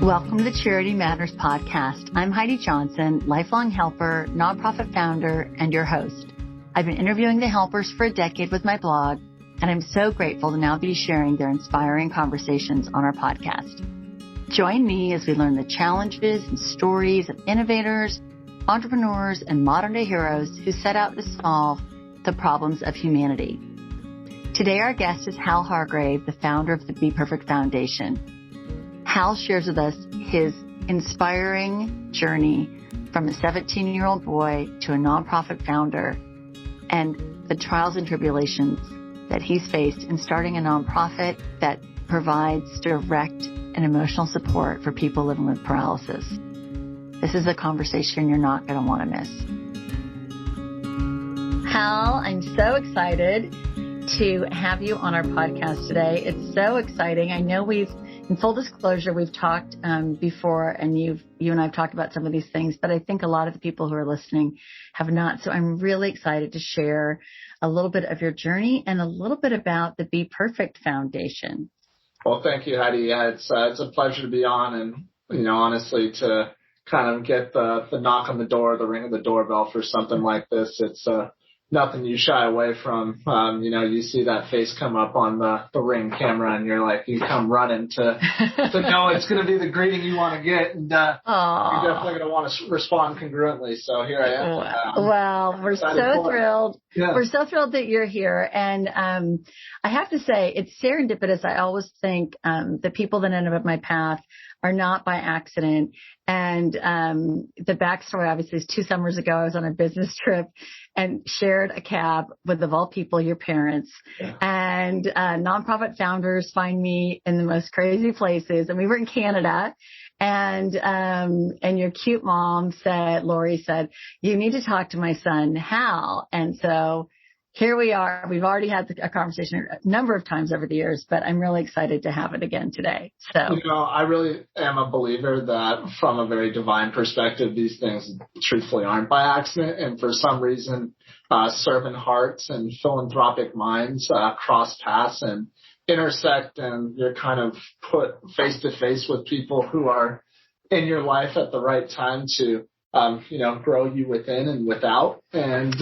Welcome to the Charity Matters podcast. I'm Heidi Johnson, lifelong helper, nonprofit founder, and your host. I've been interviewing the helpers for a decade with my blog, and I'm so grateful to now be sharing their inspiring conversations on our podcast. Join me as we learn the challenges and stories of innovators, entrepreneurs, and modern-day heroes who set out to solve the problems of humanity. Today, our guest is Hal Hargrave, the founder of the Be Perfect Foundation. Hal shares with us his inspiring journey from a 17-year-old boy to a nonprofit founder and the trials and tribulations that he's faced in starting a nonprofit that provides direct and emotional support for people living with paralysis. This is a conversation you're not going to want to miss. Hal, I'm so excited to have you on our podcast today. It's so exciting. I know in full disclosure, we've talked before, and you and I have talked about some of these things, but I think a lot of the people who are listening have not. So I'm really excited to share a little bit of your journey and a little bit about the Be Perfect Foundation. Well, thank you, Heidi. Yeah, it's a pleasure to be on, and honestly, to kind of get the knock on the door, the ring of the doorbell for something like this. It's nothing you shy away from. You see that face come up on the Ring camera, and you're like, you come running to know it's going to be the greeting you want to get, and you're definitely going to want to respond congruently. So here I am. Well, we're so thrilled. Yeah. We're so thrilled that you're here. And I have to say, it's serendipitous. I always think the people that end up in my path are not by accident. And the backstory, obviously, is 2 summers ago, I was on a business trip and shared a cab with, of all people, your parents. Yeah. And nonprofit founders find me in the most crazy places. And we were in Canada. And your cute mom Lori said, you need to talk to my son, Hal. And so here we are. We've already had a conversation a number of times over the years, but I'm really excited to have it again today. So, I really am a believer that from a very divine perspective, these things truthfully aren't by accident. And for some reason, servant hearts and philanthropic minds cross paths and intersect, and you're kind of put face to face with people who are in your life at the right time to grow you within and without. And,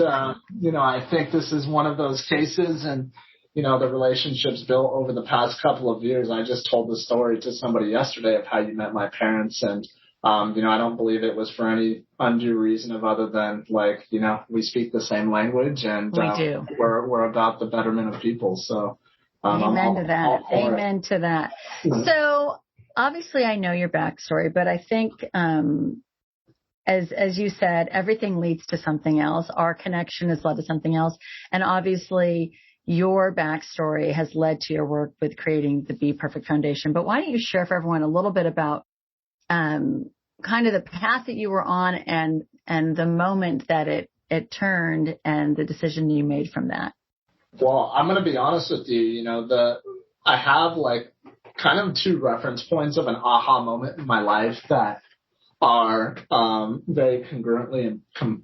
I think this is one of those cases, and, the relationships built over the past couple of years. I just told the story to somebody yesterday of how you met my parents. And, I don't believe it was for any undue reason of other than we speak the same language, and we do. We're about the betterment of people. So, amen to that. Amen to that. So obviously I know your backstory, but I think, as you said, everything leads to something else. Our connection has led to something else. And obviously your backstory has led to your work with creating the Be Perfect Foundation. But why don't you share for everyone a little bit about kind of the path that you were on and the moment that it turned and the decision you made from that? Well, I'm going to be honest with you. I have kind of 2 reference points of an aha moment in my life that are very congruently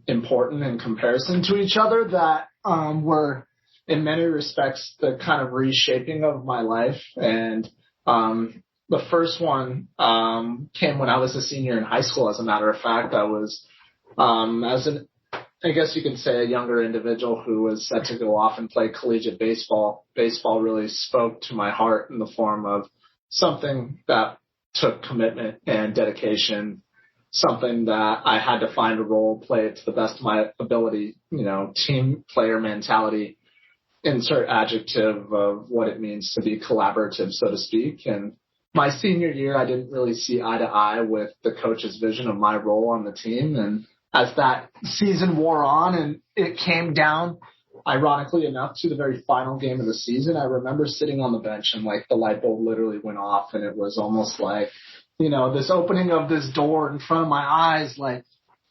important in comparison to each other, that were in many respects the kind of reshaping of my life. And the first one came when I was a senior in high school. As a matter of fact, I was I guess you could say a younger individual who was set to go off and play collegiate baseball. Baseball really spoke to my heart in the form of something that took commitment and dedication, something that I had to find a role, play it to the best of my ability, team player mentality, insert adjective of what it means to be collaborative, so to speak. And my senior year, I didn't really see eye to eye with the coach's vision of my role on the team. And as that season wore on and it came down, ironically enough, to the very final game of the season, I remember sitting on the bench and the light bulb literally went off, and it was almost like, this opening of this door in front of my eyes,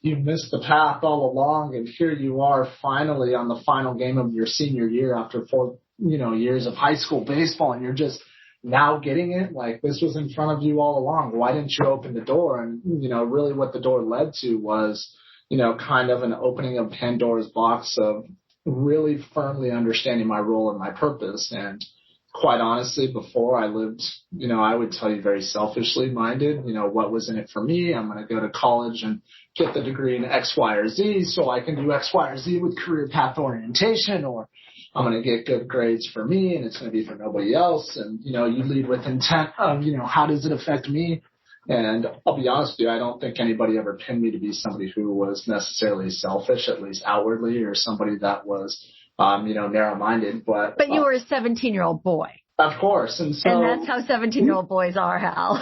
you missed the path all along, and here you are finally on the final game of your senior year after 4, years of high school baseball, and you're just now getting it. This was in front of you all along. Why didn't you open the door? And, really what the door led to was, kind of an opening of Pandora's box of really firmly understanding my role and my purpose. And quite honestly, before I lived, I would tell you very selfishly minded, what was in it for me? I'm going to go to college and get the degree in X, Y, or Z so I can do X, Y, or Z with career path orientation, or I'm going to get good grades for me and it's going to be for nobody else. And, you lead with intent of, how does it affect me? And I'll be honest with you, I don't think anybody ever pinned me to be somebody who was necessarily selfish, at least outwardly, or somebody that was, narrow-minded. But you were a 17-year-old boy. Of course. And that's how 17-year-old boys are, Hal.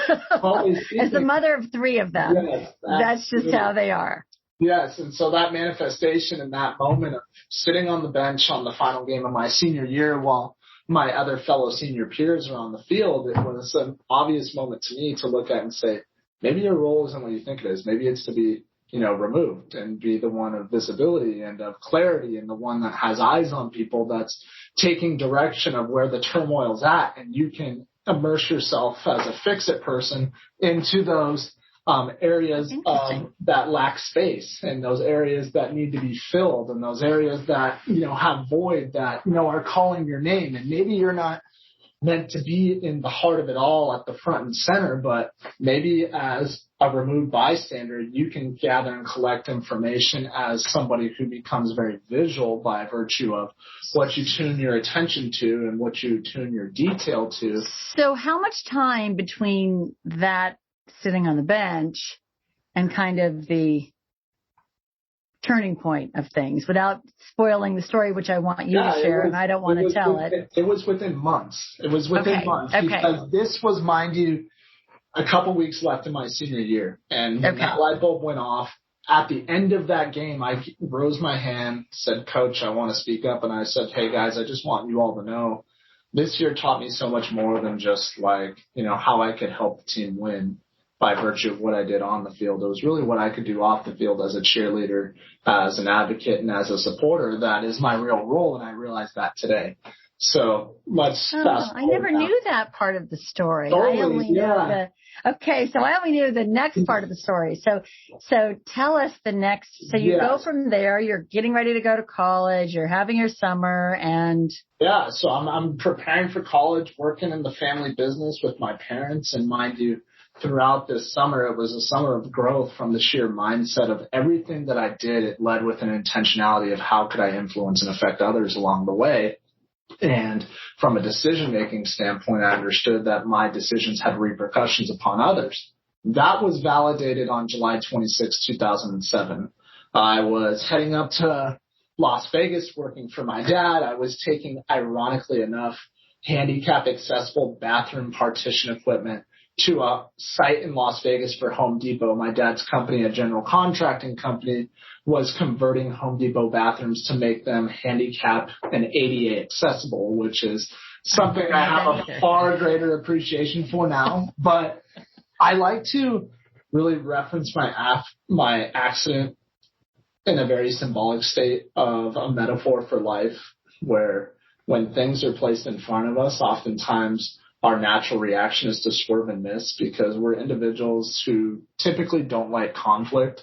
As the mother of 3 of them, yes, that's just how they are. Yes. And so that manifestation in that moment of sitting on the bench on the final game of my senior year while my other fellow senior peers are on the field, it was an obvious moment to me to look at and say, maybe your role isn't what you think it is. Maybe it's to be, removed and be the one of visibility and of clarity and the one that has eyes on people, that's taking direction of where the turmoil's at. And you can immerse yourself as a fix-it person into those areas that lack space, and those areas that need to be filled, and those areas that, have void that, are calling your name. And maybe you're not meant to be in the heart of it all at the front and center, but maybe as a removed bystander, you can gather and collect information as somebody who becomes very visual by virtue of what you tune your attention to and what you tune your detail to. So how much time between that sitting on the bench and kind of the turning point of things, without spoiling the story, which I want you to share, and I don't want to tell it? It was within months. It was within months because this was, mind you, a couple weeks left in my senior year. And when that light bulb went off, at the end of that game, I rose my hand, said, "Coach, I want to speak up." And I said, "Hey, guys, I just want you all to know this year taught me so much more than just how I could help the team win by virtue of what I did on the field. It was really what I could do off the field as a cheerleader, as an advocate, and as a supporter. That is my real role, and I realize that today." So let's fast forward. I never knew that part of the story. Totally, I only knew so I only knew the next part of the story. So tell us the next. So you go from there. You're getting ready to go to college. You're having your summer, and so I'm preparing for college, working in the family business with my parents, and mind you, throughout this summer, it was a summer of growth from the sheer mindset of everything that I did. It led with an intentionality of how could I influence and affect others along the way. And from a decision-making standpoint, I understood that my decisions had repercussions upon others. That was validated on July 26, 2007. I was heading up to Las Vegas working for my dad. I was taking, ironically enough, handicap-accessible bathroom partition equipment to a site in Las Vegas for Home Depot. My dad's company, a general contracting company, was converting Home Depot bathrooms to make them handicap and ADA accessible, which is something I have a far greater appreciation for now. But I like to really reference my accident in a very symbolic state of a metaphor for life, where when things are placed in front of us, oftentimes our natural reaction is to swerve and miss, because we're individuals who typically don't like conflict.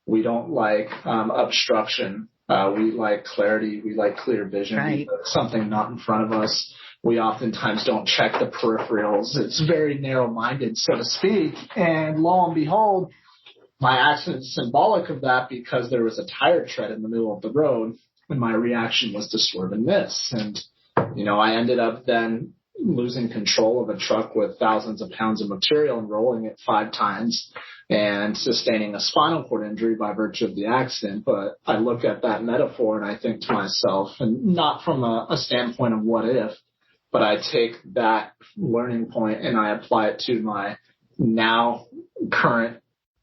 We don't like obstruction. We like clarity. We like clear vision. Right. Something not in front of us. We oftentimes don't check the peripherals. It's very narrow-minded, so to speak. And lo and behold, my accident is symbolic of that, because there was a tire tread in the middle of the road, and my reaction was to swerve and miss. And, I ended up then losing control of a truck with thousands of pounds of material and rolling it 5 times and sustaining a spinal cord injury by virtue of the accident. But I look at that metaphor and I think to myself, and not from a standpoint of what if, but I take that learning point and I apply it to my now current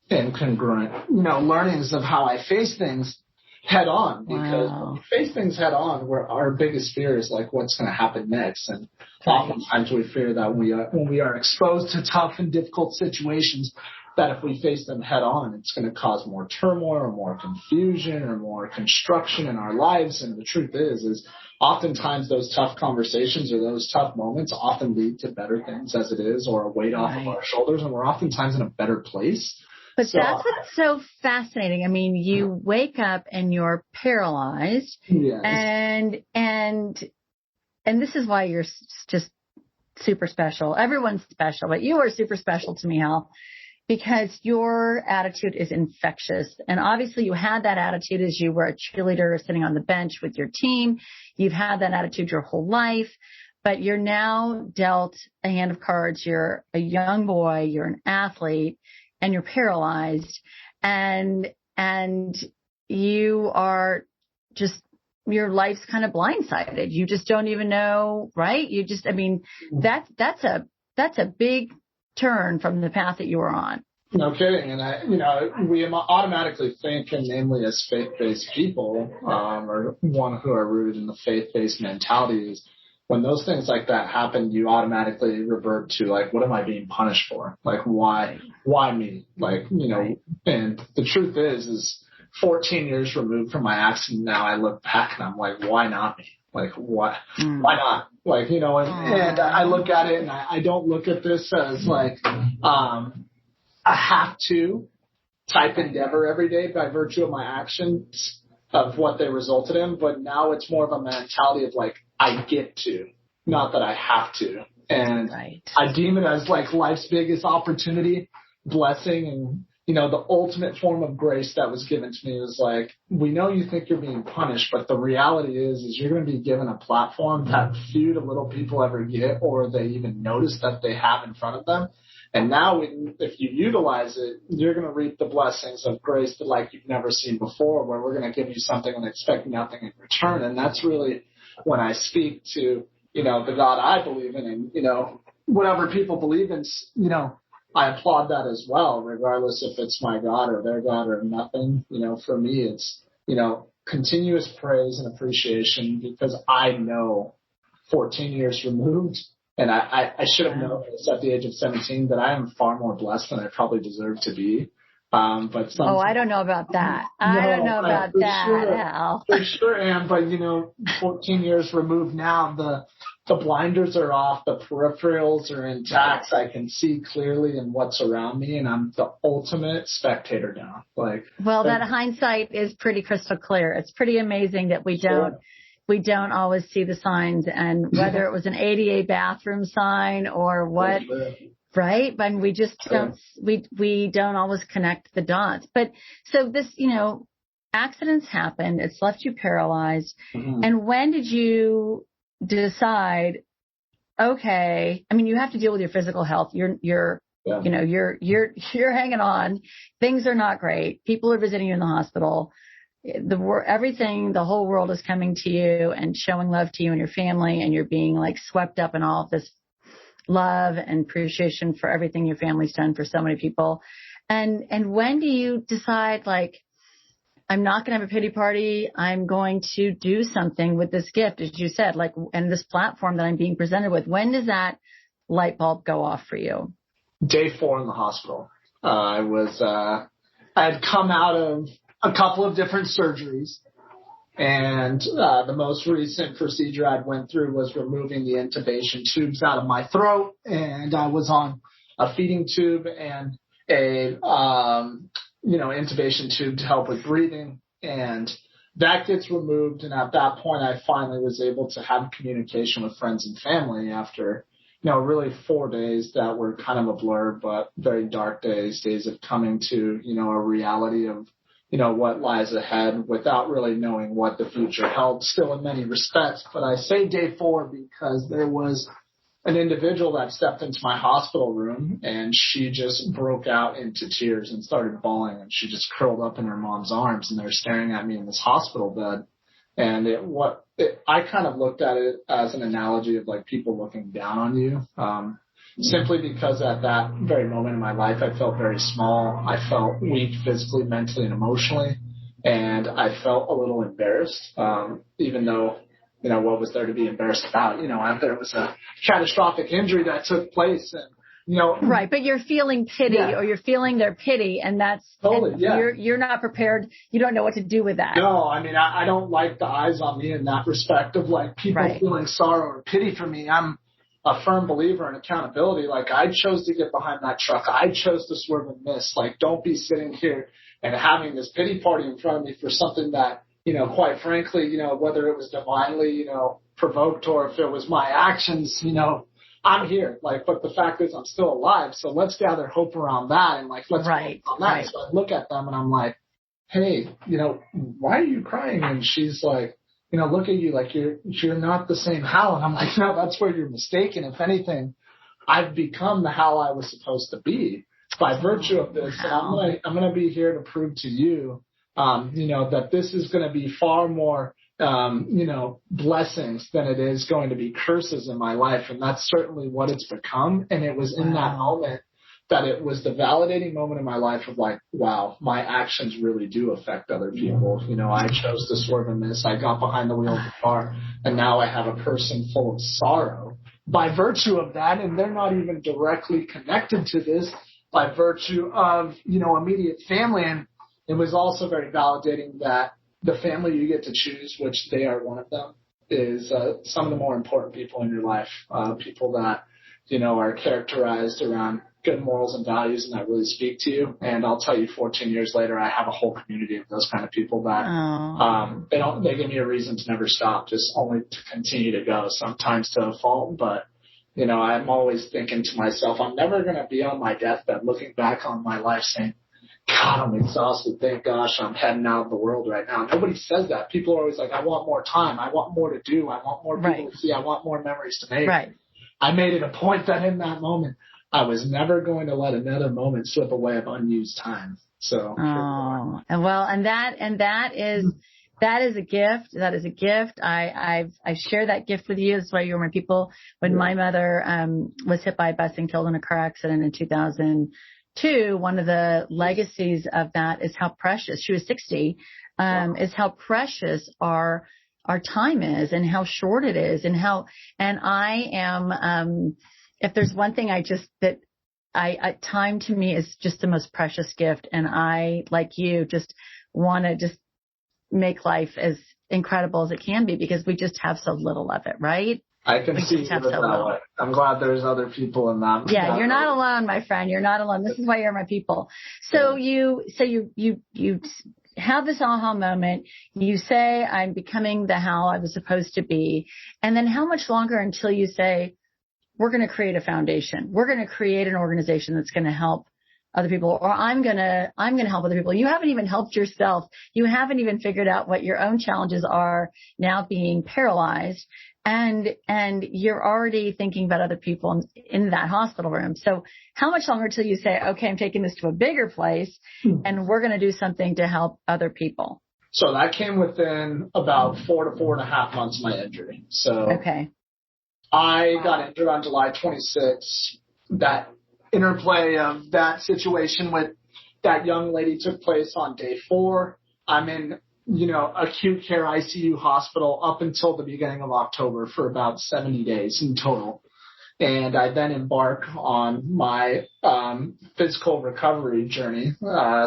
and congruent, learnings of how I face things head on. Because when we face things head on, where our biggest fear is like what's going to happen next. And oftentimes we fear that when we are exposed to tough and difficult situations, that if we face them head on, it's going to cause more turmoil or more confusion or more construction in our lives. And the truth is oftentimes those tough conversations or those tough moments often lead to better things as it is, or a weight off of our shoulders, and we're oftentimes in a better place. But that's what's so fascinating. I mean, you wake up and you're paralyzed, and this is why you're just super special. Everyone's special, but you are super special to me, Hal, because your attitude is infectious. And obviously you had that attitude as you were a cheerleader sitting on the bench with your team. You've had that attitude your whole life, but you're now dealt a hand of cards. You're a young boy, you're an athlete, and you're paralyzed. And you are just, your life's kind of blindsided. You just don't even know, right? You just, I mean, that's a big turn from the path that you were on. No kidding. And we automatically think, and namely as faith-based people, or one who are rooted in the faith-based mentality, is when those things like that happen, you automatically revert to like, what am I being punished for? Like, why me? Like, right. And the truth is 14 years removed from my accident now, I look back and I'm like, why not me? Like, what? Why not? Like, and I look at it and I don't look at this as like a have to type endeavor every day by virtue of my actions of what they resulted in. But now it's more of a mentality of like, I get to, not that I have to. And right. I deem it as like life's biggest opportunity, blessing, and the ultimate form of grace that was given to me was like, we know you think you're being punished, but the reality is you're going to be given a platform that few to little people ever get, or they even notice that they have in front of them. And now if you utilize it, you're going to reap the blessings of grace that like you've never seen before, where we're going to give you something and expect nothing in return. And that's really when I speak to, the God I believe in, and, whatever people believe in, I applaud that as well, regardless if it's my God or their God or nothing. For me, it's, continuous praise and appreciation, because I know 14 years removed, and I should have known this at the age of 17, that I am far more blessed than I probably deserve to be. But I don't know about that. I don't know about that, sure, Hal. For sure am, but 14 years removed now, the blinders are off, the peripherals are intact. I can see clearly in what's around me, and I'm the ultimate spectator now. That hindsight is pretty crystal clear. It's pretty amazing that we don't always see the signs, and whether it was an ADA bathroom sign or what. Right? But we just we don't always connect the dots. But so this, accidents happened. It's left you paralyzed. Mm-hmm. And when did you decide, okay, I mean, you have to deal with your physical health. You're hanging on. Things are not great. People are visiting you in the hospital. The whole world is coming to you and showing love to you and your family, and you're being like swept up in all of this love and appreciation for everything your family's done for so many people. And when do you decide, like, I'm not going to have a pity party. I'm going to do something with this gift, as you said, like, and this platform that I'm being presented with. When does that light bulb go off for you? Day 4 in the hospital. I had come out of a couple of different surgeries. And the most recent procedure I went through was removing the intubation tubes out of my throat. And I was on a feeding tube and a, intubation tube to help with breathing. And that gets removed. And at that point, I finally was able to have communication with friends and family after, really 4 days that were kind of a blur, but very dark days of coming to, a reality of, what lies ahead without really knowing what the future held still in many respects. But I say day 4 because there was an individual that stepped into my hospital room and she just broke out into tears and started bawling, and she just curled up in her mom's arms, and they're staring at me in this hospital bed. And I kind of looked at it as an analogy of like people looking down on you. Simply because at that very moment in my life, I felt very small. I felt weak physically, mentally, and emotionally. And I felt a little embarrassed, even though, what was there to be embarrassed about? There was a catastrophic injury that took place. And, right. But you're feeling pity, or you're feeling their pity. And that's totally, you're not prepared. You don't know what to do with that. No, I mean, I don't like the eyes on me in that respect of like people feeling sorrow or pity for me. I'm a firm believer in accountability. Like, I chose to get behind that truck. I chose to swerve and miss. Like, don't be sitting here and having this pity party in front of me for something that, quite frankly, whether it was divinely, provoked or if it was my actions, I'm here, like, but the fact is I'm still alive. So let's gather hope around that and like, let's focus on that. Right. So I look at them and I'm like, hey, why are you crying? And she's like, look at you, like you're not the same Hal. And I'm like, no, that's where you're mistaken. If anything, I've become the Hal I was supposed to be by virtue of this. Wow. And I'm going to be here to prove to you, that this is going to be far more, blessings than it is going to be curses in my life. And that's certainly what it's become. And it was in that moment that it was the validating moment in my life of like, wow, my actions really do affect other people. I chose to swerve and miss. I got behind the wheel of the car, and now I have a person full of sorrow by virtue of that. And they're not even directly connected to this by virtue of, immediate family. And it was also very validating that the family you get to choose, which they are one of them, is some of the more important people in your life, people that, are characterized around good morals and values and that really speak to you. And I'll tell you, 14 years later, I have a whole community of those kind of people that they give me a reason to never stop, just only to continue to go, sometimes to a fault. But, I'm always thinking to myself, I'm never going to be on my deathbed looking back on my life saying, God, I'm exhausted. Thank gosh I'm heading out of the world right now. Nobody says that. People are always like, I want more time. I want more to do. I want more people to see. I want more memories to make. Right. I made it a point that in that moment, I was never going to let another moment slip away of unused time. So. Oh, and that is a gift. That is a gift. I share that gift with you. That's why you were my people. When my mother was hit by a bus and killed in a car accident in 2002, one of the legacies of that is how precious, she was 60, is how precious our time is and how short it is and I am, if there's one thing time to me is just the most precious gift. And I, like you, just want to just make life as incredible as it can be because we just have so little of it, right? I can see it that way. I'm glad there's other people in that. Yeah, you're not alone, my friend. You're not alone. This is why you're my people. So you have this aha moment. You say, I'm becoming the Hal I was supposed to be. And then how much longer until you say, we're going to create a foundation. We're going to create an organization that's going to help other people, or I'm going to help other people. You haven't even helped yourself. You haven't even figured out what your own challenges are now being paralyzed. And you're already thinking about other people in that hospital room. So how much longer till you say, okay, I'm taking this to a bigger place and we're going to do something to help other people? So that came within about 4 to 4.5 months of my injury. So okay. I got injured on July 26th. That interplay of that situation with that young lady took place on day 4. I'm in acute care ICU hospital up until the beginning of October for about 70 days in total. And I then embark on my physical recovery journey,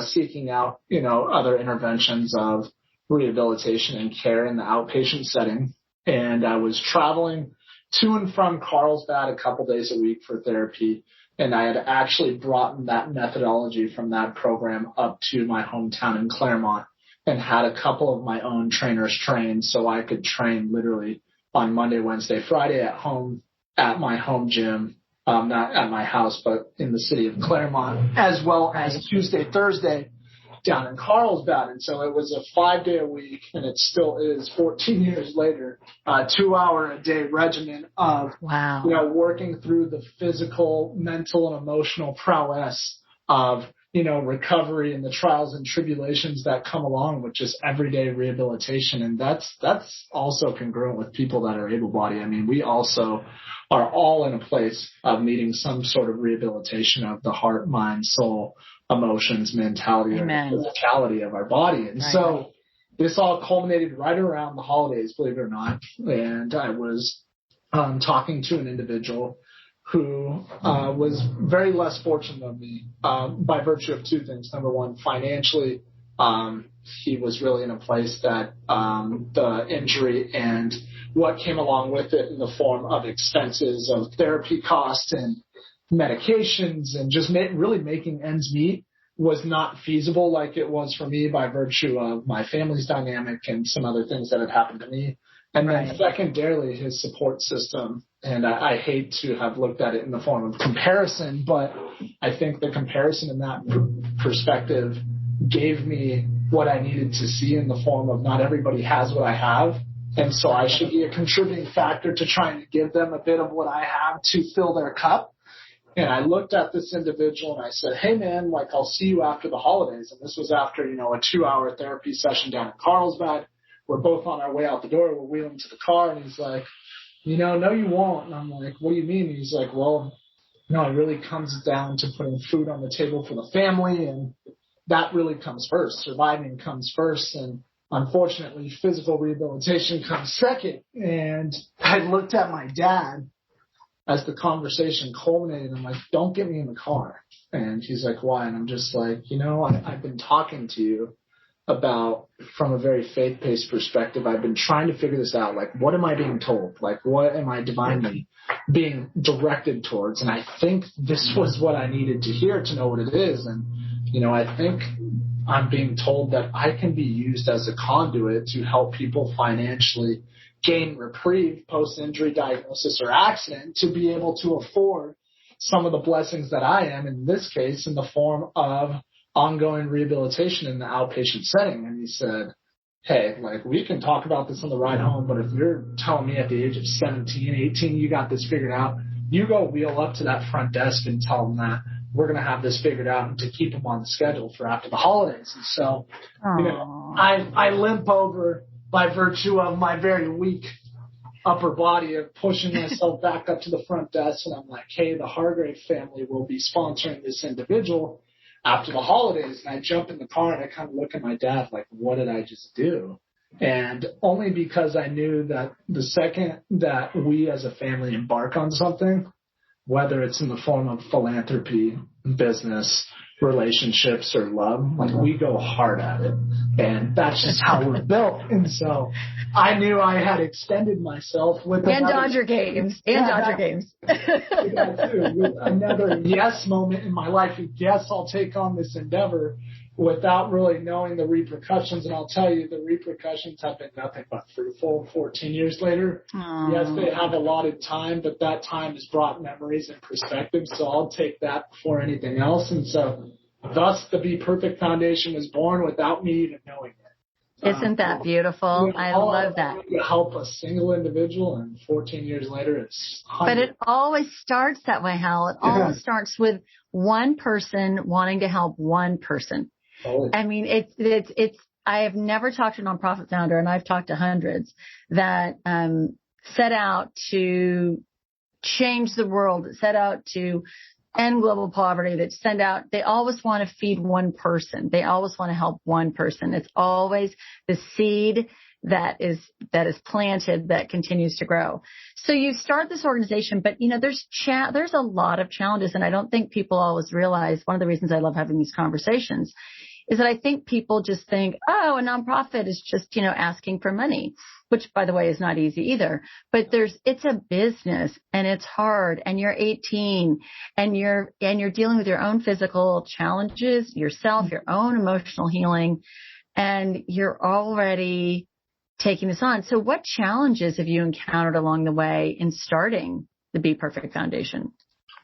seeking out, other interventions of rehabilitation and care in the outpatient setting. And I was traveling to and from Carlsbad a couple days a week for therapy. And I had actually brought that methodology from that program up to my hometown in Claremont, and had a couple of my own trainers train so I could train literally on Monday, Wednesday, Friday at home at my home gym, not at my house, but in the city of Claremont, as well as Tuesday, Thursday down in Carlsbad. And so it was a 5-day a week, and it still is 14 years later, 2-hour-a-day regimen of, working through the physical, mental, and emotional prowess of recovery and the trials and tribulations that come along with just everyday rehabilitation. And that's also congruent with people that are able-bodied. I mean, we also are all in a place of needing some sort of rehabilitation of the heart, mind, soul, emotions, mentality, or physicality of our body. And so this all culminated right around the holidays, believe it or not. And I was talking to an individual who was very less fortunate than me by virtue of 2 things. Number one, financially, he was really in a place that the injury and what came along with it in the form of expenses of therapy costs and medications and just really making ends meet was not feasible like it was for me by virtue of my family's dynamic and some other things that had happened to me. And then secondarily, his support system. And I hate to have looked at it in the form of comparison, but I think the comparison in that perspective gave me what I needed to see in the form of not everybody has what I have. And so I should be a contributing factor to trying to give them a bit of what I have to fill their cup. And I looked at this individual and I said, hey, man, like, I'll see you after the holidays. And this was after, a 2-hour therapy session down in Carlsbad. We're both on our way out the door. We're wheeling to the car. And he's like, no, you won't. And I'm like, what do you mean? And he's like, well, it really comes down to putting food on the table for the family. And that really comes first. Surviving comes first. And unfortunately, physical rehabilitation comes second. And I looked at my dad as the conversation culminated. I'm like, don't get me in the car. And he's like, why? And I'm just like, I've been talking to you about, from a very faith-based perspective, I've been trying to figure this out. Like, what am I being told? Like, what am I divinely being directed towards? And I think this was what I needed to hear to know what it is. And, I think I'm being told that I can be used as a conduit to help people financially gain reprieve post-injury diagnosis or accident to be able to afford some of the blessings that I am, in this case, in the form of ongoing rehabilitation in the outpatient setting. And he said, hey, like, we can talk about this on the ride home, but if you're telling me at the age of 17, 18, you got this figured out, you go wheel up to that front desk and tell them that we're going to have this figured out and to keep them on the schedule for after the holidays. And so, I limp over by virtue of my very weak upper body of pushing myself back up to the front desk. And I'm like, hey, the Hargrave family will be sponsoring this individual after the holidays. And I jump in the car and I kind of look at my dad like, what did I just do? And only because I knew that the second that we as a family embark on something, whether it's in the form of philanthropy, business, relationships, or love, like, we go hard at it. And that's just how we're built. And so I knew I had extended myself with Dodger games. Dodger games. That too, with another yes moment in my life. Yes, I'll take on this endeavor without really knowing the repercussions. And I'll tell you, the repercussions have been nothing but fruitful 14 years later. Aww. Yes, they have allotted time, but that time has brought memories and perspective. So I'll take that before anything else. And so thus the Be Perfect Foundation was born without me even knowing it. Isn't that beautiful? I love that. To help a single individual, and 14 years later, it's hundreds. But it always starts that way, Hal. It always starts with one person wanting to help one person. Oh. I mean, it's. I have never talked to a nonprofit founder, and I've talked to hundreds that set out to change the world, that set out to end global poverty, that send out. They always want to feed one person. They always want to help one person. It's always the seed that is planted that continues to grow. So you start this organization, but there's a lot of challenges, and I don't think people always realize. One of the reasons I love having these conversations is that I think people just think, oh, a nonprofit is just, asking for money, which, by the way, is not easy either. But it's a business, and it's hard, and you're 18 and you're dealing with your own physical challenges, yourself, your own emotional healing, and you're already taking this on. So what challenges have you encountered along the way in starting the Be Perfect Foundation?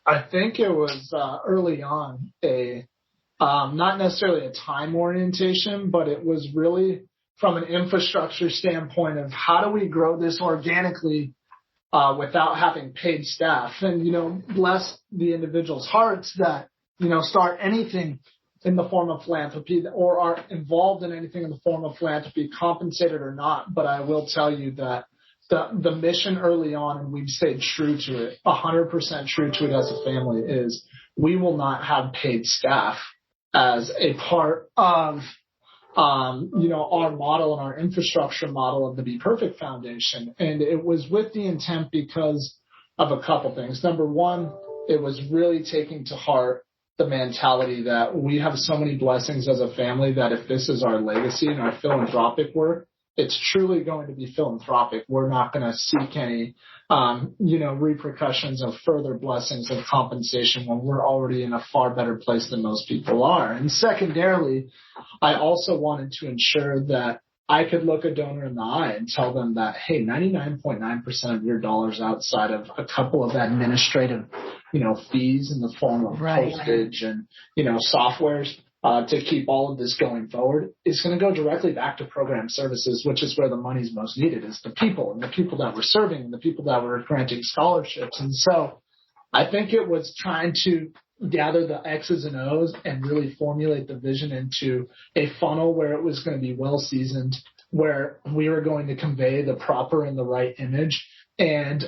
I think it was early on not necessarily a time orientation, but it was really from an infrastructure standpoint of how do we grow this organically without having paid staff, and, bless the individual's hearts that, start anything in the form of philanthropy or are involved in anything in the form of philanthropy, compensated or not. But I will tell you that the mission early on, and we've stayed true to it, 100% true to it as a family, is we will not have paid staff as a part of, our model and our infrastructure model of the Be Perfect Foundation. And it was with the intent because of a couple things. Number one, it was really taking to heart the mentality that we have so many blessings as a family that if this is our legacy and our philanthropic work, it's truly going to be philanthropic. We're not going to seek any, repercussions of further blessings of compensation when we're already in a far better place than most people are. And secondarily, I also wanted to ensure that I could look a donor in the eye and tell them that, hey, 99.9% of your dollars outside of a couple of administrative, fees in the form of postage and, softwares to keep all of this going forward is going to go directly back to program services, which is where the money's most needed, is the people and the people that we're serving and the people that we're granting scholarships. And so I think it was trying to gather the X's and O's and really formulate the vision into a funnel where it was going to be well seasoned, where we were going to convey the proper and the right image, and,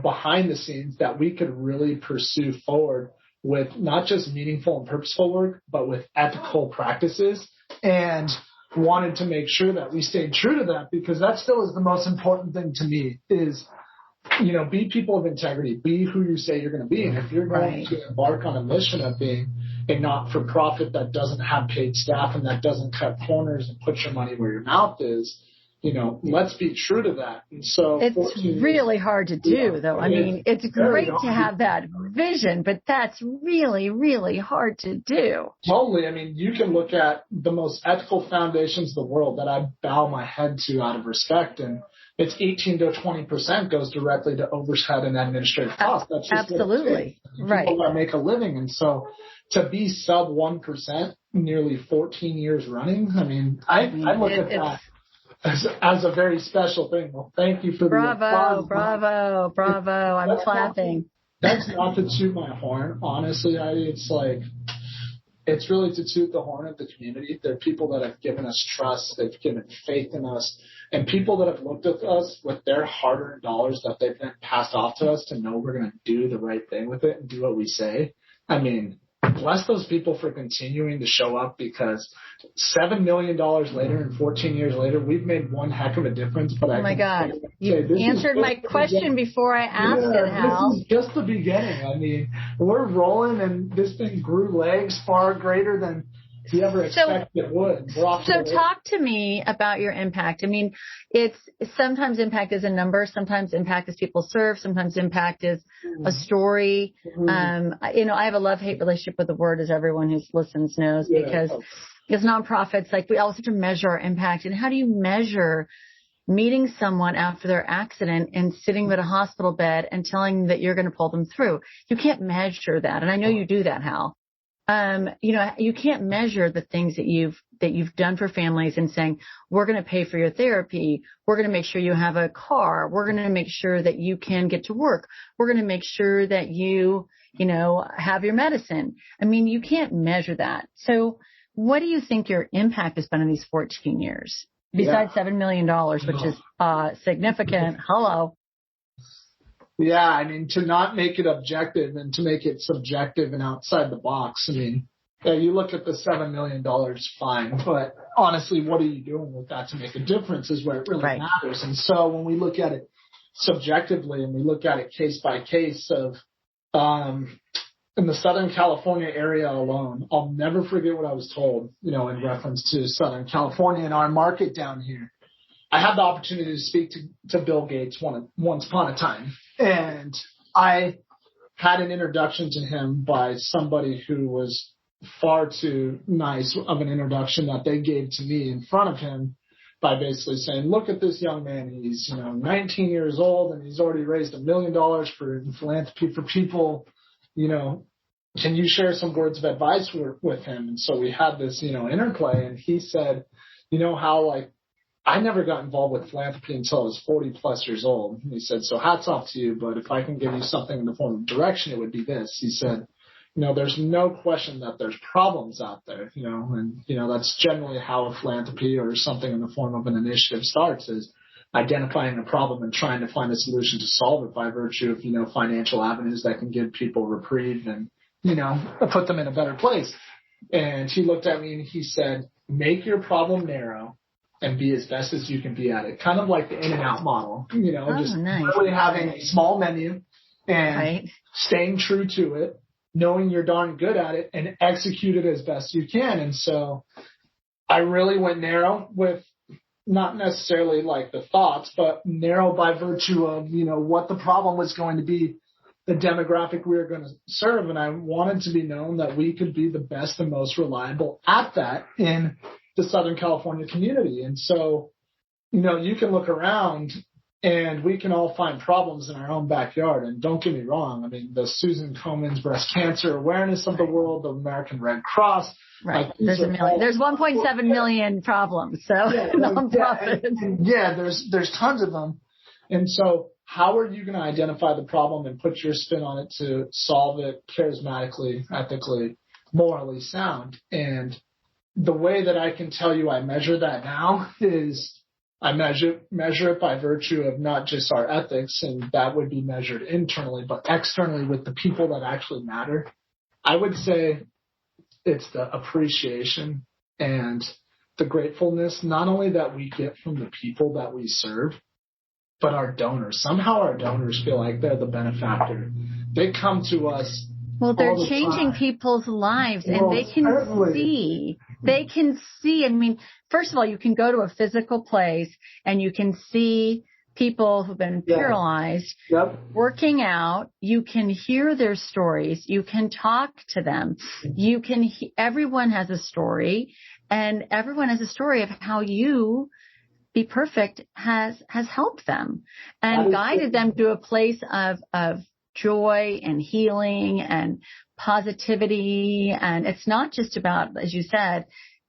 behind the scenes that we could really pursue forward with not just meaningful and purposeful work, but with ethical practices, and wanted to make sure that we stayed true to that, because that still is the most important thing to me is, be people of integrity, be who you say you're going to be. And if you're going to embark on a mission of being a not-for-profit that doesn't have paid staff and that doesn't cut corners and put your money where your mouth is, let's be true to that. And so it's really hard to do, though. I mean, it's great to have that vision, but that's really, really hard to do. Totally. I mean, you can look at the most ethical foundations of the world that I bow my head to out of respect, and it's 18 to 20% goes directly to overhead and administrative costs. That's just absolutely right. People that make a living. And so to be sub 1% nearly 14 years running, I mean, I look at that as a very special thing. Well, thank you for bravo, the applause. Bravo. I'm clapping. That's not to toot my horn. Honestly, it's really to toot the horn of the community. There are people that have given us trust. They've given faith in us. And people that have looked at us with their hard-earned dollars that they've then passed off to us to know we're going to do the right thing with it and do what we say. I mean, bless those people for continuing to show up, because $7 million later and 14 years later, we've made one heck of a difference. But oh my God, you answered my question before I asked it, Hal. This is just the beginning. I mean, we're rolling, and this thing grew legs far greater than you ever expected it would. So talk to me about your impact. I mean, it's sometimes impact is a number, sometimes impact is people serve, sometimes impact is a story. I have a love-hate relationship with the word, as everyone who listens knows, because as nonprofits, like, we always have to measure our impact. And how do you measure meeting someone after their accident and sitting at a hospital bed and telling them that you're going to pull them through? You can't measure that. And I know you do that, Hal. You can't measure the things that you've done for families and saying, we're going to pay for your therapy. We're going to make sure you have a car. We're going to make sure that you can get to work. We're going to make sure that you have your medicine. I mean, you can't measure that. So what do you think your impact has been in these 14 years? Besides $7 million, which is significant. Hello. Yeah, I mean, to not make it objective and to make it subjective and outside the box. I mean, yeah, you look at the $7 million, fine. But honestly, what are you doing with that to make a difference is where it really matters. And so when we look at it subjectively and we look at it case by case of in the Southern California area alone, I'll never forget what I was told, in reference to Southern California and our market down here. I had the opportunity to speak to Bill Gates once upon a time, and I had an introduction to him by somebody who was far too nice of an introduction that they gave to me in front of him by basically saying, look at this young man. He's 19 years old, and he's already raised $1 million for philanthropy for people. Can you share some words of advice with him? And so we had this, interplay, and he said, how I never got involved with philanthropy until I was 40 plus years old. And he said, so hats off to you, but if I can give you something in the form of direction, it would be this. He said, there's no question that there's problems out there, and, that's generally how a philanthropy or something in the form of an initiative starts, is identifying a problem and trying to find a solution to solve it by virtue of, financial avenues that can give people reprieve and, put them in a better place. And he looked at me and he said, make your problem narrow and be as best as you can be at it. Kind of like the In-N-Out model, just really having a small menu and staying true to it, knowing you're darn good at it, and execute it as best you can. And so I really went narrow with not necessarily like the thoughts, but narrow by virtue of, what the problem was going to be, the demographic we were going to serve. And I wanted to be known that we could be the best and most reliable at that in the Southern California community. And so you can look around and we can all find problems in our own backyard. And don't get me wrong. I mean, the Susan Komen's breast cancer awareness of the world, the American Red Cross. Right. There's 1.7 million problems. So nonprofits. There's tons of them. And so how are you going to identify the problem and put your spin on it to solve it charismatically, ethically, morally sound? And the way that I can tell you I measure that now is I measure it by virtue of not just our ethics, and that would be measured internally, but externally with the people that actually matter. I would say it's the appreciation and the gratefulness, not only that we get from the people that we serve, but our donors. Somehow our donors feel like they're the benefactor. They come to us. Well, they're changing people's lives, and they can see. They can see. I mean, first of all, you can go to a physical place and you can see people who've been paralyzed working out. You can hear their stories. You can talk to them. You can. Everyone has a story, and everyone has a story of how you Be Perfect has helped them and guided them to a place of joy and healing and positivity. And it's not just about, as you said,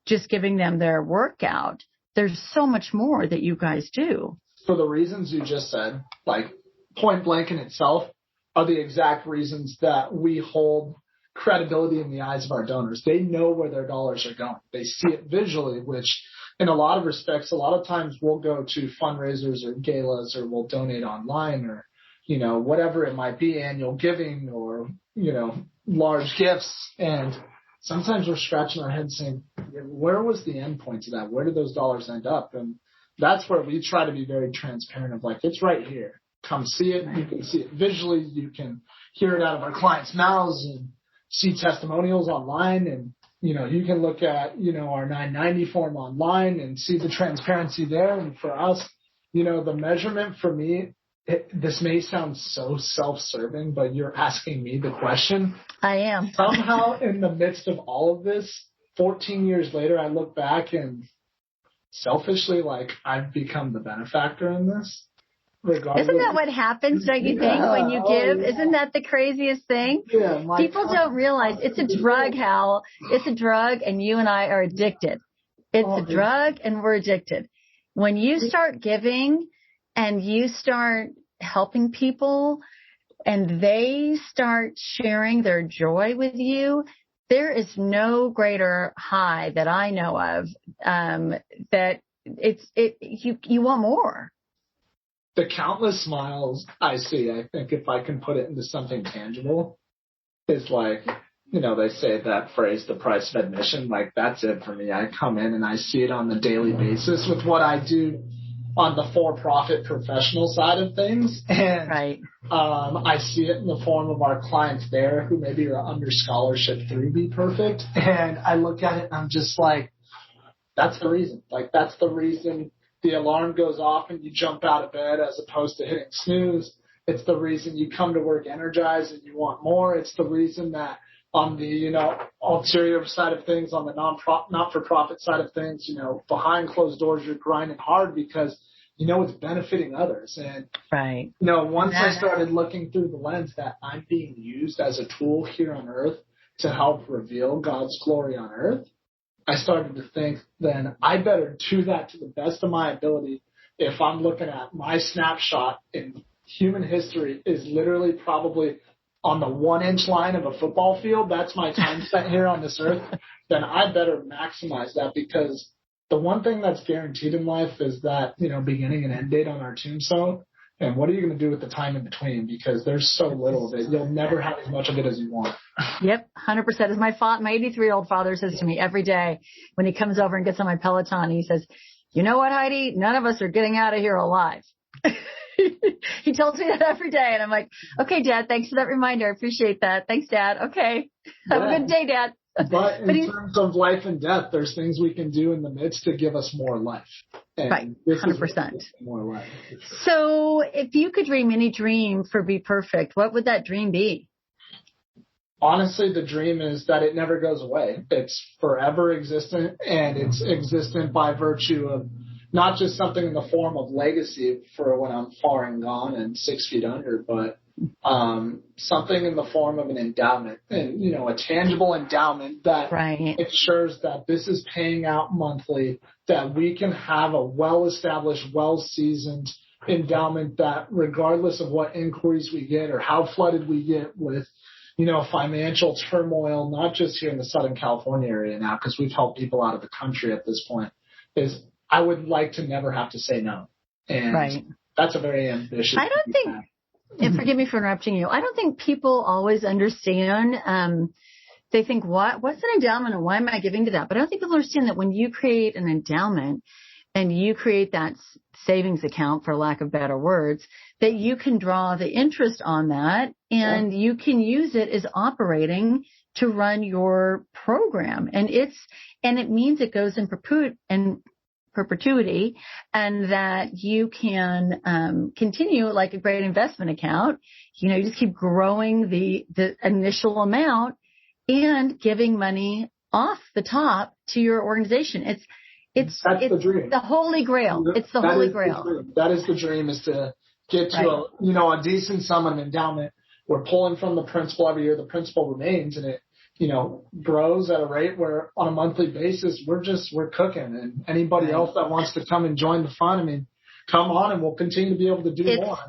just giving them their workout. There's so much more that you guys do. For the reasons you just said, like point blank in itself, are the exact reasons that we hold credibility in the eyes of our donors. They know where their dollars are going. They see it visually, which in a lot of respects, a lot of times we'll go to fundraisers or galas or we'll donate online or whatever it might be, annual giving or, large gifts. And sometimes we're scratching our heads saying, where was the end point to that? Where did those dollars end up? And that's where we try to be very transparent of like, it's right here. Come see it. You can see it visually. You can hear it out of our clients' mouths and see testimonials online. And, you can look at, our 990 form online and see the transparency there. And for us, the measurement for me, this may sound so self-serving, but you're asking me the question. I am. Somehow in the midst of all of this, 14 years later, I look back and selfishly, like, I've become the benefactor in this. Regardless. Isn't that what happens, don't you think, when you give? Isn't that the craziest thing? Yeah, people don't realize it's a drug, Hal. It's a drug, and you and I are addicted. It's a drug, and we're addicted. When you start giving and you start helping people and they start sharing their joy with you, there is no greater high that I know of that you want more. The countless smiles I see, I think if I can put it into something tangible, is like, they say that phrase, the price of admission, like that's it for me. I come in and I see it on the daily basis with what I do on the for-profit professional side of things. And I see it in the form of our clients there who maybe are under scholarship through Be Perfect. And I look at it and I'm just like, that's the reason. Like, that's the reason the alarm goes off and you jump out of bed as opposed to hitting snooze. It's the reason you come to work energized and you want more. It's the reason that on the, ulterior side of things, on the not-for-profit side of things, behind closed doors, you're grinding hard because it's benefiting others. And, once I started looking through the lens that I'm being used as a tool here on earth to help reveal God's glory on earth, I started to think then I better do that to the best of my ability. If I'm looking at my snapshot in human history is literally probably on the 1-inch line of a football field, that's my time spent here on this earth, then I better maximize that, because the one thing that's guaranteed in life is that, beginning and end date on our tombstone. And what are you going to do with the time in between? Because there's so little of it. You'll never have as much of it as you want. Yep, 100%. As my 83-year-old father says to me every day when he comes over and gets on my Peloton, he says, you know what, Heidi? None of us are getting out of here alive. He tells me that every day. And I'm like, okay, Dad, thanks for that reminder. I appreciate that. Thanks, Dad. Okay. Have a good day, Dad. But in terms of life and death, there's things we can do in the midst to give us more life. And right, 100%. More life. So if you could dream any dream for Be Perfect, what would that dream be? Honestly, the dream is that it never goes away. It's forever existent, and it's existent by virtue of not just something in the form of legacy for when I'm far and gone and 6 feet under, but something in the form of an endowment, and a tangible endowment that ensures that this is paying out monthly, that we can have a well-established, well-seasoned endowment that regardless of what inquiries we get or how flooded we get with financial turmoil, not just here in the Southern California area now, because we've helped people out of the country at this point, is I would like to never have to say no. And that's a very ambitious. I don't think, and forgive me for interrupting you, I don't think people always understand. They think, what's an endowment and why am I giving to that? But I don't think people understand that when you create an endowment and you create that savings account, for lack of better words, that you can draw the interest on that and you can use it as operating to run your program. And it means it goes in perpetuity, and that you can continue like a great investment account. You just keep growing the initial amount and giving money off the top to your organization. It's the dream. The holy grail. It's the holy grail. That is the dream, is to get to a decent sum of endowment. We're pulling from the principal every year. The principal remains, and it grows at a rate where on a monthly basis we're cooking. And anybody else that wants to come and join the fun, come on, and we'll continue to be able to do more.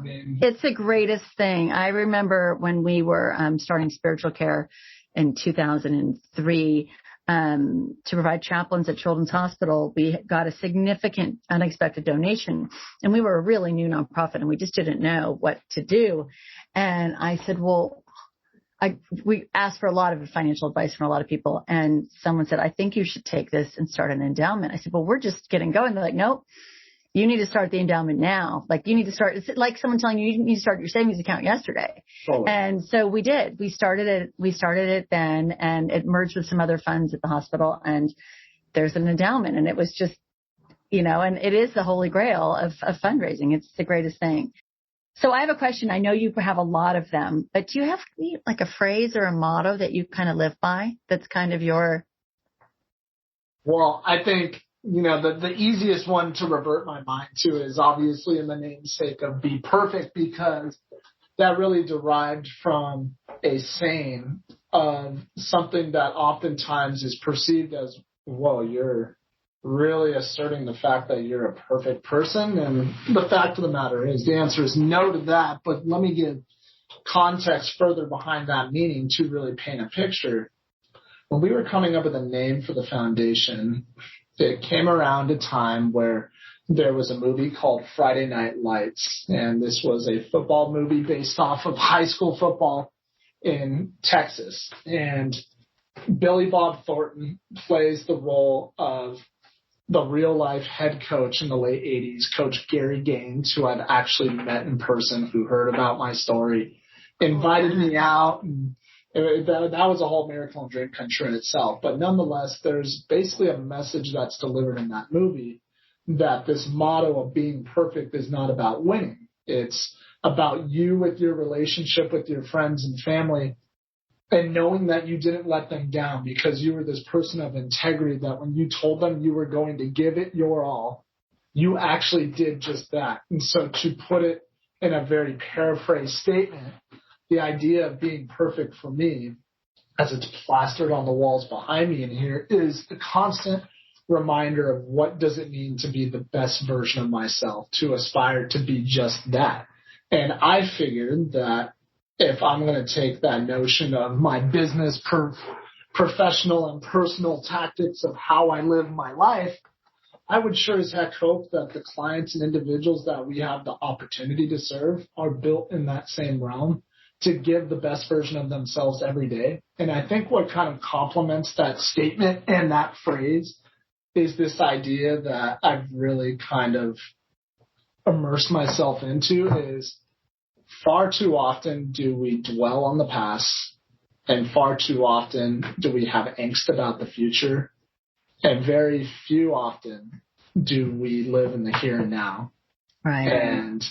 It's the greatest thing. I remember when we were starting spiritual care in 2003. To provide chaplains at Children's Hospital, we got a significant unexpected donation, and we were a really new nonprofit, and we just didn't know what to do. And I said, we asked for a lot of financial advice from a lot of people, and someone said, I think you should take this and start an endowment. I said, well, we're just getting going. They're like, nope. You need to start the endowment now. Like you need to start. It's like someone telling you need to start your savings account yesterday. Totally. And so we did. We started it then, and it merged with some other funds at the hospital. And there's an endowment, and it was just, and it is the holy grail of fundraising. It's the greatest thing. So I have a question. I know you have a lot of them, but do you have like a phrase or a motto that you kind of live by? That's kind of your. Well, I think. The easiest one to revert my mind to is obviously in the namesake of be perfect, because that really derived from a saying of something that oftentimes is perceived as, whoa, you're really asserting the fact that you're a perfect person. And the fact of the matter is the answer is no to that. But let me give context further behind that meaning to really paint a picture. When we were coming up with a name for the foundation, it came around a time where there was a movie called Friday Night Lights, and this was a football movie based off of high school football in Texas. And Billy Bob Thornton plays the role of the real-life head coach in the late 80s, Coach Gary Gaines, who I've actually met in person, who heard about my story, invited me out, and that was a whole miracle and dream come true in itself. But nonetheless, there's basically a message that's delivered in that movie that this motto of being perfect is not about winning. It's about you with your relationship with your friends and family, and knowing that you didn't let them down because you were this person of integrity, that when you told them you were going to give it your all, you actually did just that. And so to put it in a very paraphrased statement, the idea of being perfect for me, as it's plastered on the walls behind me in here, is a constant reminder of what does it mean to be the best version of myself, to aspire to be just that. And I figured that if I'm going to take that notion of my business, professional and personal tactics of how I live my life, I would sure as heck hope that the clients and individuals that we have the opportunity to serve are built in that same realm, to give the best version of themselves every day. And I think what kind of complements that statement and that phrase is this idea that I've really kind of immersed myself into is far too often do we dwell on the past, and far too often do we have angst about the future, and very few often do we live in the here and now. Right. And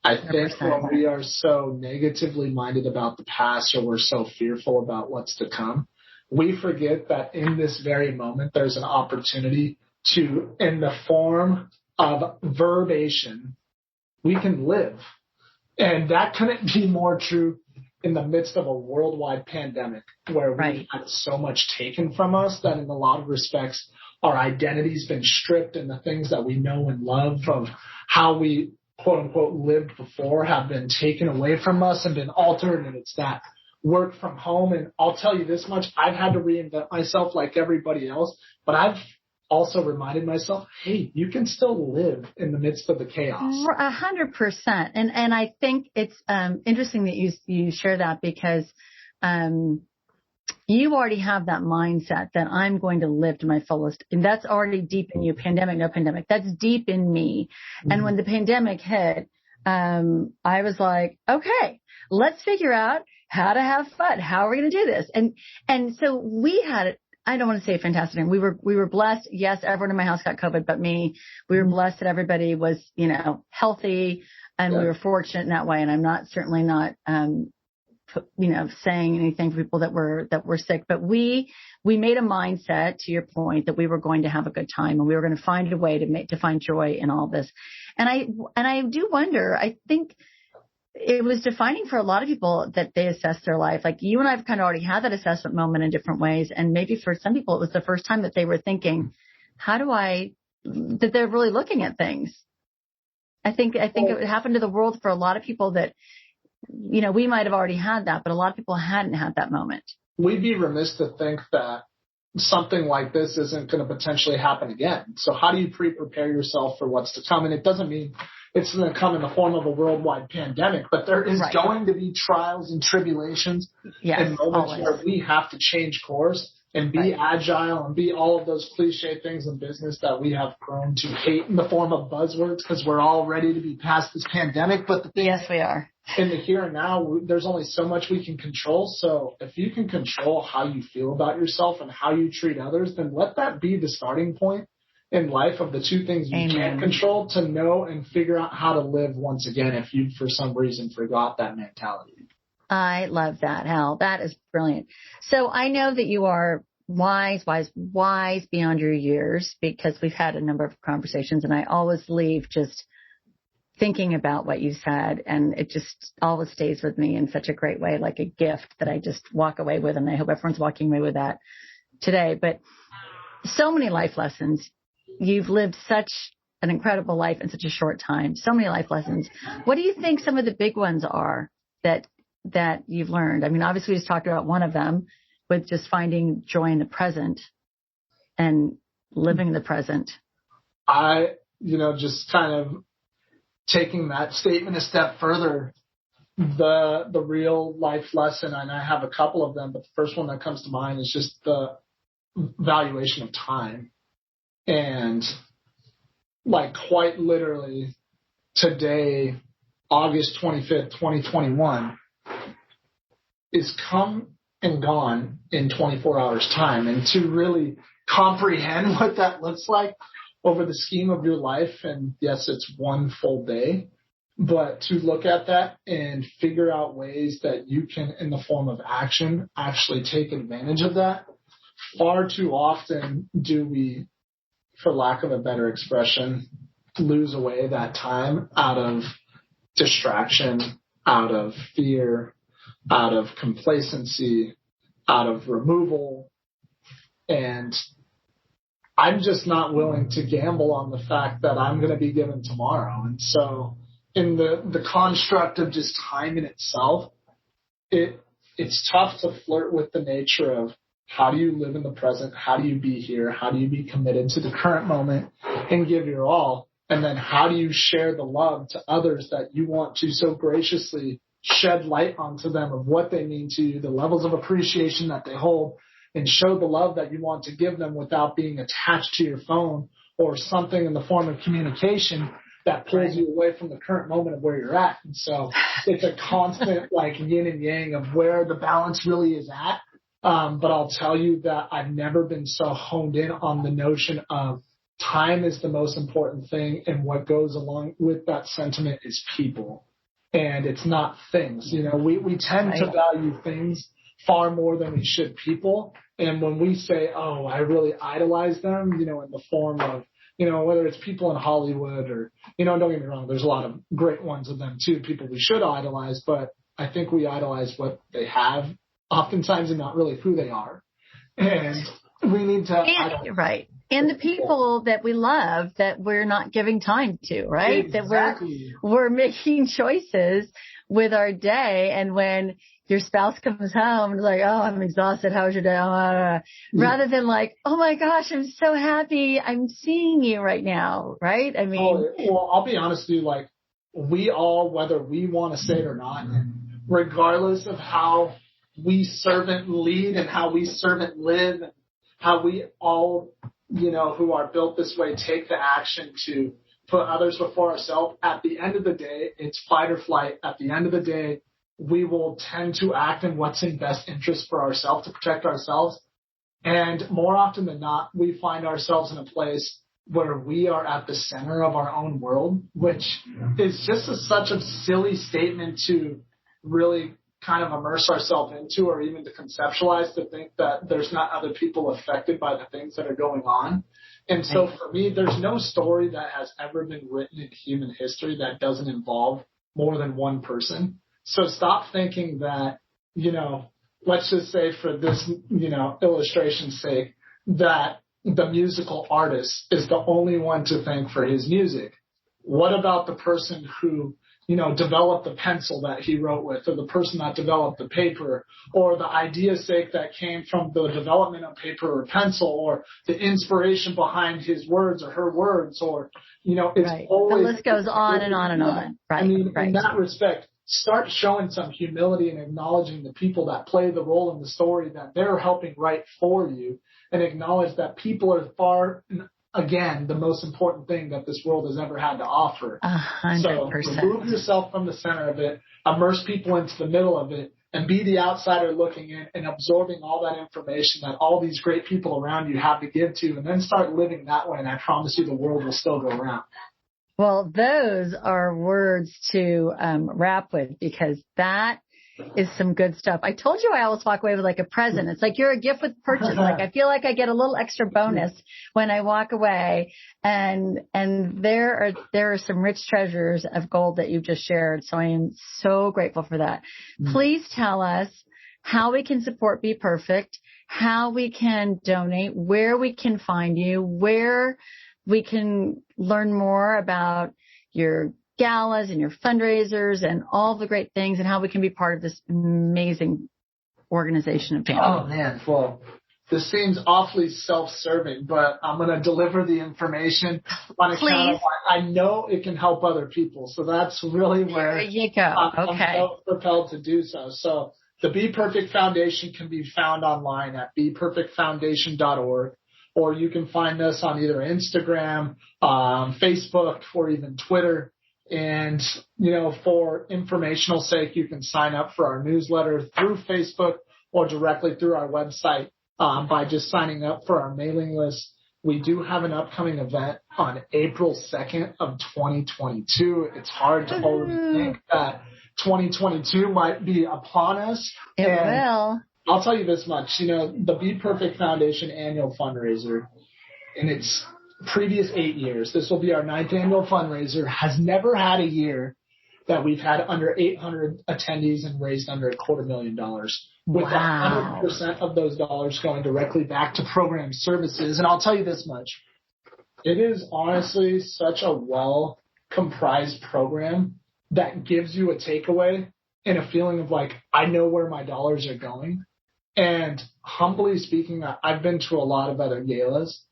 I think when we are so negatively minded about the past, or we're so fearful about what's to come, we forget that in this very moment, there's an opportunity to, in the form of verbation, we can live. And that couldn't be more true in the midst of a worldwide pandemic where we've had so much taken from us that in a lot of respects, our identity's been stripped, and the things that we know and love of how we, quote unquote, lived before have been taken away from us and been altered. And it's that work from home. And I'll tell you this much, I've had to reinvent myself like everybody else, but I've also reminded myself, hey, you can still live in the midst of the chaos. 100%. And I think it's interesting that you share that, because you already have that mindset that I'm going to live to my fullest. And that's already deep in you. Pandemic, no pandemic. That's deep in me. Mm-hmm. And when the pandemic hit, I was like, okay, let's figure out how to have fun. How are we going to do this? And so we had, I don't want to say fantastic. We were blessed. Yes, everyone in my house got COVID, but me. We were blessed that everybody was, healthy, and we were fortunate in that way. And I'm certainly not, saying anything for people that were sick, but we made a mindset, to your point, that we were going to have a good time, and we were going to find a way to find joy in all this. And I do wonder, I think it was defining for a lot of people that they assessed their life. Like you and I've kind of already had that assessment moment in different ways. And maybe for some people, it was the first time that they were thinking, that they're really looking at things. I think it happened to the world for a lot of people that, we might have already had that, but a lot of people hadn't had that moment. We'd be remiss to think that something like this isn't going to potentially happen again. So how do you prepare yourself for what's to come? And it doesn't mean it's going to come in the form of a worldwide pandemic, but there is going to be trials and tribulations and moments where we have to change course and be agile and be all of those cliche things in business that we have grown to hate in the form of buzzwords, because we're all ready to be past this pandemic. But the thing, yes, we are. In the here and now, there's only so much we can control. So if you can control how you feel about yourself and how you treat others, then let that be the starting point in life of the two things you can't control, to know and figure out how to live once again if you, for some reason, forgot that mentality. I love that, Hal. That is brilliant. So I know that you are wise beyond your years, because we've had a number of conversations, and I always leave just thinking about what you said, and it just always stays with me in such a great way, like a gift that I just walk away with. And I hope everyone's walking away with that today. But so many life lessons. You've lived such an incredible life in such a short time. So many life lessons. What do you think some of the big ones are that you've learned? I mean, obviously we just talked about one of them, with just finding joy in the present and living the present. Just kind of taking that statement a step further, the real life lesson, and I have a couple of them, but the first one that comes to mind is just the valuation of time. And like quite literally today, August 25th, 2021 is come and gone in 24 hours time. And to really comprehend what that looks like over the scheme of your life, and yes, it's one full day, but to look at that and figure out ways that you can, in the form of action, actually take advantage of that. Far too often do we, for lack of a better expression, lose away that time out of distraction, out of fear, out of complacency, out of removal. And I'm just not willing to gamble on the fact that I'm going to be given tomorrow. And so in the construct of just time in itself, it's tough to flirt with the nature of how do you live in the present? How do you be here? How do you be committed to the current moment and give your all? And then how do you share the love to others that you want to so graciously shed light onto them of what they mean to you, the levels of appreciation that they hold, and show the love that you want to give them without being attached to your phone or something in the form of communication that pulls you away from the current moment of where you're at. And so it's a constant like yin and yang of where the balance really is at. But I'll tell you that I've never been so honed in on the notion of time is the most important thing, and what goes along with that sentiment is people. And it's not things. We tend to value things far more than we should people. And when we say, oh, I really idolize them, in the form of, whether it's people in Hollywood or, don't get me wrong, there's a lot of great ones of them too, people we should idolize, but I think we idolize what they have oftentimes and not really who they are. And we need to. Right. And the people that we love that we're not giving time to, right? Exactly. That we're making choices with our day. And when your spouse comes home and is like, oh, I'm exhausted. How was your day? Rather than like, oh my gosh, I'm so happy I'm seeing you right now. Right. I mean, well, I'll be honest with you. Like, we all, whether we want to say it or not, regardless of how we servant lead and how we servant live, and how we all, who are built this way, take the action to put others before ourselves. At the end of the day, it's fight or flight. At the end of the day, we will tend to act in what's in best interest for ourselves to protect ourselves. And more often than not, we find ourselves in a place where we are at the center of our own world, which is just such a silly statement to really kind of immerse ourselves into, or even to conceptualize, to think that there's not other people affected by the things that are going on. And so for me, there's no story that has ever been written in human history that doesn't involve more than one person. So stop thinking that, let's just say for this, illustration's sake, that the musical artist is the only one to thank for his music. What about the person who, developed the pencil that he wrote with, or the person that developed the paper, or the idea's sake that came from the development of paper or pencil, or the inspiration behind his words or her words, or, it's right. always... The list goes on and on and on. Right. I mean, in that respect, start showing some humility and acknowledging the people that play the role in the story that they're helping write for you, and acknowledge that people are far, again, the most important thing that this world has ever had to offer. 100%. So remove yourself from the center of it, immerse people into the middle of it, and be the outsider looking in and absorbing all that information that all these great people around you have to give to, and then start living that way, and I promise you the world will still go around. Well, those are words to wrap with, because that is some good stuff. I told you I always walk away with like a present. It's like you're a gift with purchase. Like I feel like I get a little extra bonus when I walk away. And there are some rich treasures of gold that you've just shared. So I am so grateful for that. Please tell us how we can support Be Perfect, how we can donate, where we can find you, where we can learn more about your galas and your fundraisers and all the great things, and how we can be part of this amazing organization of family. Oh, man. Well, this seems awfully self-serving, but I'm going to deliver the information on account of I know it can help other people. So that's really where there you go. Okay. I'm so propelled to do so. So the Be Perfect Foundation can be found online at beperfectfoundation.org. Or you can find us on either Instagram, Facebook, or even Twitter. And, for informational sake, you can sign up for our newsletter through Facebook or directly through our website by just signing up for our mailing list. We do have an upcoming event on April 2nd of 2022. It's hard to already think that 2022 might be upon us. It will. I'll tell you this much, the Be Perfect Foundation annual fundraiser, in its previous 8 years, this will be our 9th annual fundraiser, has never had a year that we've had under 800 attendees and raised under $250,000, with 100% of those dollars going directly back to program services. And I'll tell you this much, it is honestly such a well-comprised program that gives you a takeaway and a feeling of like, I know where my dollars are going. And humbly speaking, I've been to a lot of other galas,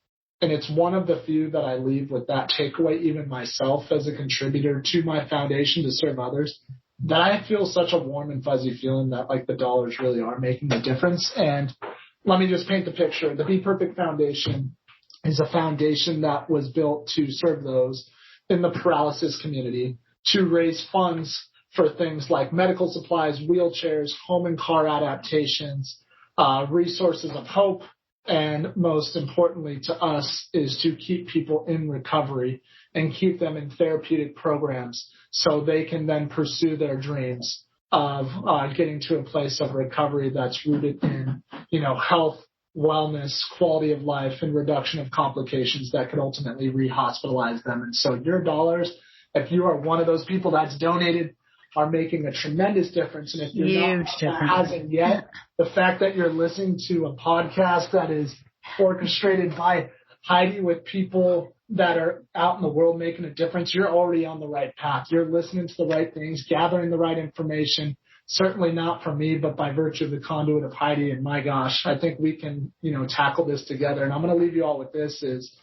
and it's one of the few that I leave with that takeaway, even myself as a contributor to my foundation to serve others, that I feel such a warm and fuzzy feeling that like the dollars really are making a difference. And let me just paint the picture. The Be Perfect Foundation is a foundation that was built to serve those in the paralysis community, to raise funds for things like medical supplies, wheelchairs, home and car adaptations, resources of hope, and most importantly to us is to keep people in recovery and keep them in therapeutic programs so they can then pursue their dreams of getting to a place of recovery that's rooted in, health, wellness, quality of life, and reduction of complications that could ultimately re-hospitalize them. And so your dollars, if you are one of those people that's donated, are making a tremendous difference. And if you're not, that hasn't yet, the fact that you're listening to a podcast that is orchestrated by Heidi with people that are out in the world making a difference, you're already on the right path. You're listening to the right things, gathering the right information. Certainly not from me, but by virtue of the conduit of Heidi. And my gosh, I think we can, tackle this together. And I'm going to leave you all with this is,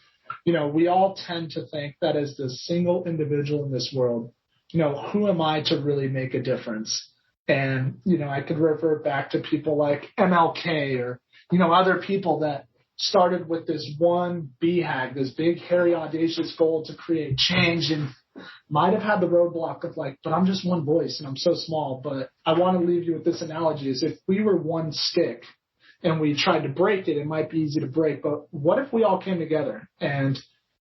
we all tend to think that as the single individual in this world, who am I to really make a difference? And, I could revert back to people like MLK or, other people that started with this one BHAG, this big, hairy, audacious goal to create change, and might have had the roadblock of but I'm just one voice and I'm so small. But I want to leave you with this analogy is if we were one stick and we tried to break it, it might be easy to break. But what if we all came together and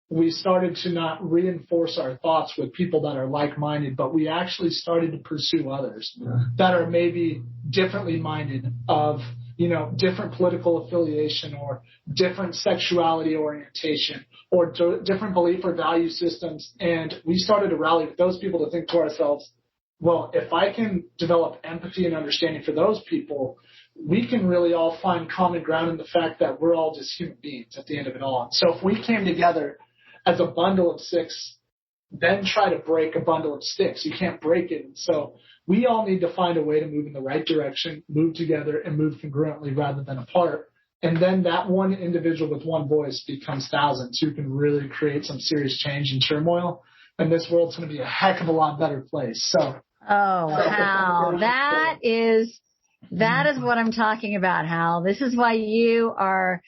we started to not reinforce our thoughts with people that are like-minded, but we actually started to pursue others that are maybe differently minded of, different political affiliation or different sexuality orientation or different belief or value systems. And we started to rally with those people to think to ourselves, well, if I can develop empathy and understanding for those people, we can really all find common ground in the fact that we're all just human beings at the end of it all. And so if we came together as a bundle of six, then try to break a bundle of sticks, you can't break it. And so we all need to find a way to move in the right direction, move together, and move congruently rather than apart. And then that one individual with one voice becomes thousands who can really create some serious change and turmoil. And this world's going to be a heck of a lot better place. So, Hal, that is what I'm talking about, Hal. This is why you are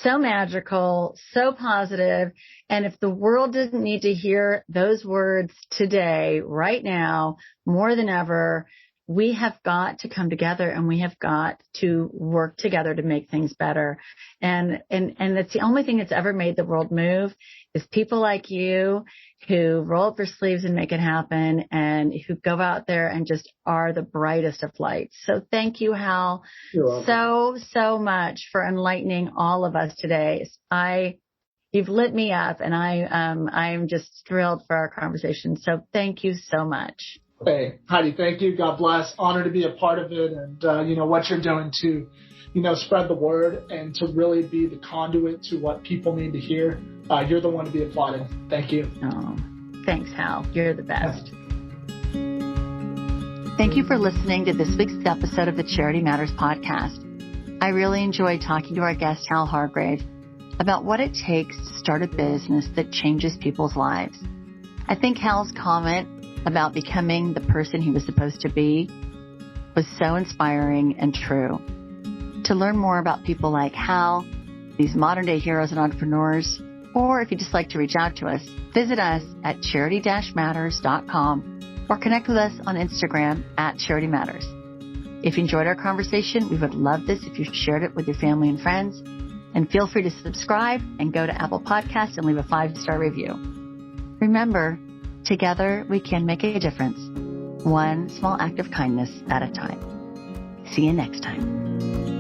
so magical, so positive. And if the world doesn't need to hear those words today, right now, more than ever, we have got to come together and we have got to work together to make things better. And that's the only thing that's ever made the world move is people like you who roll up their sleeves and make it happen and who go out there and just are the brightest of lights. So thank you, Hal, so much for enlightening all of us today. You've lit me up and I'm just thrilled for our conversation. So thank you so much. Hey, Heidi, thank you. God bless. Honor to be a part of it. And, what you're doing to, spread the word and to really be the conduit to what people need to hear. You're the one to be applauded. Thank you. Oh, thanks, Hal. You're the best. Thank you for listening to this week's episode of the Charity Matters podcast. I really enjoyed talking to our guest, Hal Hargrave, about what it takes to start a business that changes people's lives. I think Hal's comment about becoming the person he was supposed to be was so inspiring and true. To learn more about people like Hal, these modern-day heroes and entrepreneurs, or if you'd just like to reach out to us, visit us at charity-matters.com or connect with us on Instagram at Charity Matters. If you enjoyed our conversation, we would love this if you shared it with your family and friends. And feel free to subscribe and go to Apple Podcasts and leave a 5-star review. Remember, together we can make a difference, one small act of kindness at a time. See you next time.